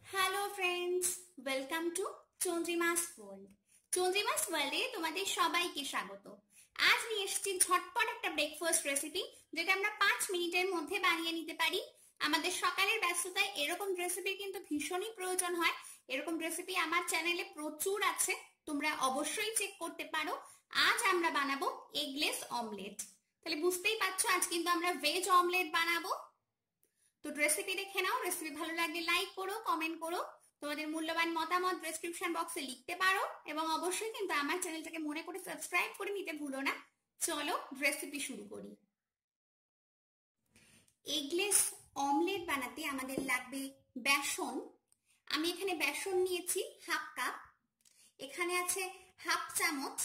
Hello friends, welcome to Chandrima's world. Chandrima's ওয়ার্ল্ডে তোমাদের সবাইকে স্বাগত। আজ নিয়ে এসেছি ঝটপট একটা ব্রেকফাস্ট রেসিপি, যেটা আমরা 5 মিনিটের মধ্যে বানিয়ে নিতে পারি। আমাদের সকালের ব্যস্ততায় এরকম রেসিপির কিন্তু ভীষণই প্রয়োজন হয়। এরকম রেসিপি আমার চ্যানেলে প্রচুর আছে, তোমরা অবশ্যই চেক করতে পারো। আজ আমরা বানাবো এগলেস অমলেট। তাহলে বুঝতেই পারছো, আজ কিন্তু আমরা ভেজ অমলেট বানাবো। তো রেসিপি দেখে নাও। রেসিপি ভালো লাগলে লাইক করো, কমেন্ট করো, তোমাদের মূল্যবান মতামত ডেসক্রিপশন বক্সে লিখতে পারো, এবং অবশ্যই কিন্তু আমার চ্যানেলটাকে মনে করে সাবস্ক্রাইব করে নিতে ভুলো না। চলো রেসিপি শুরু করি। এগলেস অমলেট বানাতে আমাদের লাগবে বেসন। আমি এখানে বেসন নিয়েছি হাফ কাপ। এখানে আছে হাফ চামচ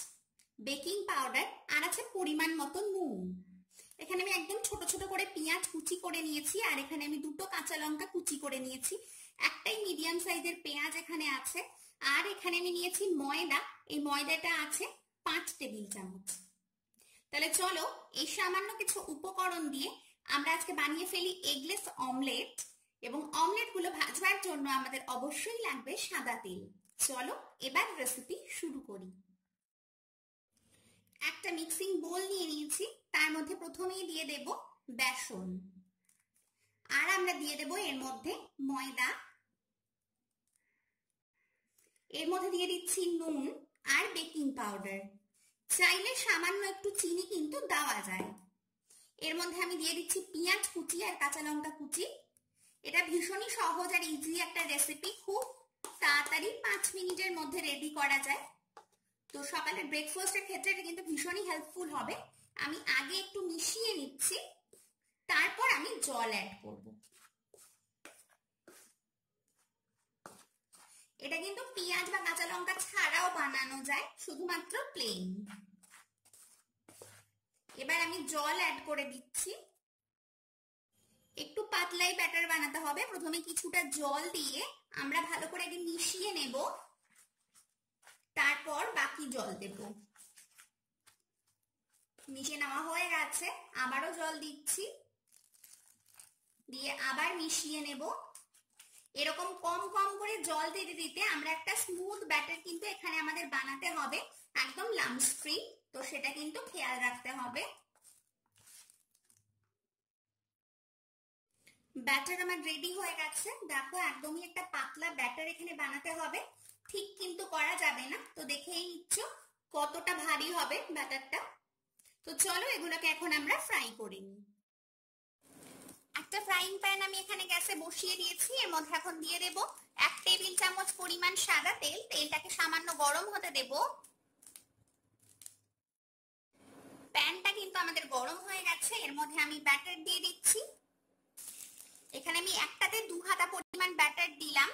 বেকিং পাউডার, আর আছে পরিমাণ মতো নুন। এখানে আমি একদম ছোট ছোট করে পেঁয়াজ কুচি করে নিয়েছি, আর এখানে আমি দুটো কাঁচা লঙ্কা কুচি করে নিয়েছি। একটাই মিডিয়াম সাইজের পেঁয়াজ এখানে আছে। আর এখানে আমি নিয়েছি ময়দা। এই ময়দাটা আছে 5 টেবিল চামচ। তাহলে চলো এই সামান্য কিছু উপকরণ দিয়ে আমরা আজকে বানিয়ে ফেলি এগলেস অমলেট। এবং অমলেট গুলো ভাজবার জন্য আমাদের অবশ্যই লাগবে সাদা তেল। চলো এবার রেসিপি শুরু করি। একটা মিক্সিং বোল নিয়ে নিয়েছি, তার মধ্যে প্রথমেই দিয়ে দেব বেসন, আর আমরা দিয়ে দেব এর মধ্যে ময়দা, এর মধ্যে দিয়ে দিচ্ছি নুন আর বেকিং পাউডার। চাইলে সামান্য একটু চিনি কিন্তু দেওয়া যায়। এর মধ্যে আমি দিয়ে দিচ্ছি পেঁয়াজ কুচি আর কাঁচা লঙ্কা কুচি। এটা ভীষণই সহজ আর ইজি একটা রেসিপি, খুব তাড়াতাড়ি 5 মিনিটের মধ্যে রেডি করা যায়। তো সকালের ব্রেকফাস্টের ক্ষেত্রে এটা কিন্তু ভীষণই হেল্পফুল হবে। আমি আগে একটু মিশিয়ে নিচ্ছি, তারপর আমি জল অ্যাড করব। এটা কিন্তু পেঁয়াজ বা কাঁচা লঙ্কা ছাড়াও বানানো যায়, শুধুমাত্র প্লেন। এবার আমি জল অ্যাড করে দিচ্ছি। একটু পাতলাই ব্যাটার বানাতে হবে। প্রথমে কিছুটা জল দিয়ে আমরা ভালো করে আগে মিশিয়ে নেব, তারপর বাকি জল দেব। মিশিয়ে নেওয়া হয়ে গেছে, আবারও জল দিচ্ছি, দিয়ে আবার মিশিয়ে নেব। এরকম কম কম করে জল দিতে দিতে আমরা একটা স্মুথ ব্যাটার কিন্তু এখানে আমাদের বানাতে হবে, একদম লাম্পস ফ্রি। তো সেটা কিন্তু খেয়াল রাখতে হবে। ব্যাটার আমার রেডি হয়ে গেছে। দেখো একদমই একটা পাতলা ব্যাটার এখানে বানাতে হবে, ঠিক কিন্তু করা যাবে না। তো দেখেই নিচ্ছ কতটা ভারী হবে ব্যাটারটা। তো চলো এগুলোকে এখন আমরা ফ্রাই করে নিই। একটা ফ্রাইং প্যান আমি এখানে গ্যাসে বসিয়ে দিয়েছি। এর মধ্যে এখন দিয়ে দেব 1 টেবিল চামচ পরিমাণ সাদা তেল। তেলটাকে সামান্য গরম হতে দেব। প্যানটা কিন্তু আমাদের গরম হয়ে গেছে। এর মধ্যে আমি ব্যাটার দিয়ে দিচ্ছি। এখানে আমি একটাতে 2 হাতা পরিমাণ ব্যাটার দিলাম,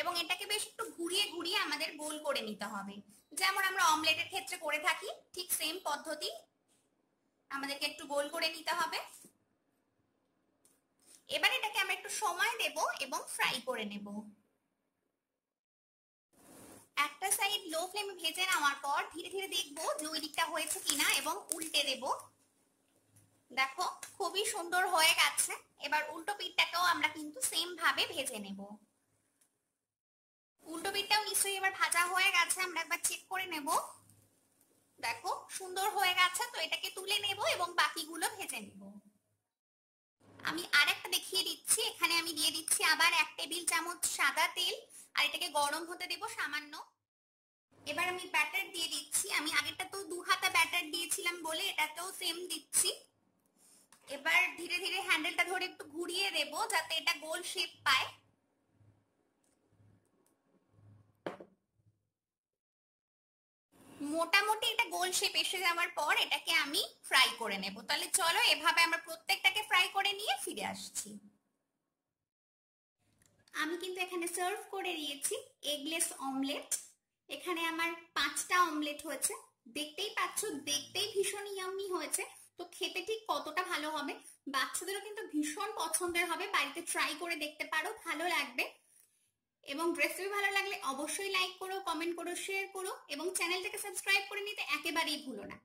এবং এটাকে বেশ একটু ঘুরিয়ে ঘুরিয়ে আমাদের গোল করে নিতে হবে, যেমন আমরা অমলেটের ক্ষেত্রে করে থাকি। ঠিক সেম পদ্ধতি আমাদেরকে একটু গোল করে নিতে হবে। এবার এটাকে আমরা একটু সময় দেব এবং ফ্রাই করে নেব। একটা সাইড লো ফ্লেমে ভেজে নেওয়ার পর ধীরে ধীরে দেখবো যে ওই দিকটা হয়েছে কিনা, এবং উল্টে দেব। দেখো খুবই সুন্দর হয়ে গেছে। এবার উল্টো পিঠটাকেও আমরা কিন্তু সেম ভাবে ভেজে নেব। উল্টো পিঠটাও নিশ্চয়ই এবার ভাজা হয়ে গেছে, আমরা একবার চেক করে নেব। দেখো সুন্দর হয়ে গেছে। তো এটাকে তুলে নেব এবং বাকিগুলো ভেজে নেব। আমি আরেকটা দেখিয়ে দিচ্ছি। এখানে আমি দিয়ে দিচ্ছি আবার 1 টেবিল চামচ সাদা তেল, আর এটাকে গরম হতে দেব সামান্য। এবার আমি ব্যাটার দিয়ে দিচ্ছি। আমি আগেরটা তো 2 হাতা ব্যাটার দিয়েছিলাম বলে এটাতেও সেম দিচ্ছি। এবার ধীরে ধীরে হ্যান্ডেলটা ধরে একটু ঘুরিয়ে দেব, যাতে এটা গোল শেপ পায়। মোটামুটি এটা গোল শেপ এসে যাওয়ার পর এটাকে আমি ফ্রাই করে নেব। তাহলে চলো এভাবে আমরা প্রত্যেকটাকে ফ্রাই করে নিয়ে ফিরে আসছি। আমি কিন্তু এখানে সার্ভ করে দিয়েছি এগলেস অমলেট। এখানে আমার 5টা অমলেট হয়েছে। দেখতেই পাচ্ছ, দেখতেই ভীষণ ইয়াম্মি হয়েছে। তো খেতে ঠিক কতটা ভালো হবে, বাচ্চাদেরও কিন্তু ভীষণ পছন্দের হবে। বাড়িতে ট্রাই করে দেখতে পারো, ভালো লাগবে। এবং রেসিপি ভালো লাগলে অবশ্যই লাইক করো, কমেন্ট করো, শেয়ার করো, এবং চ্যানেলটাকে সাবস্ক্রাইব করে নিতে একেবারেই ভুলো না।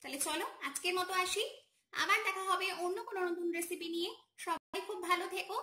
তাহলে চলো আজকের মতো আসি, আবার দেখা হবে অন্য কোনো নতুন রেসিপি নিয়ে। সবাই খুব ভালো থেকো।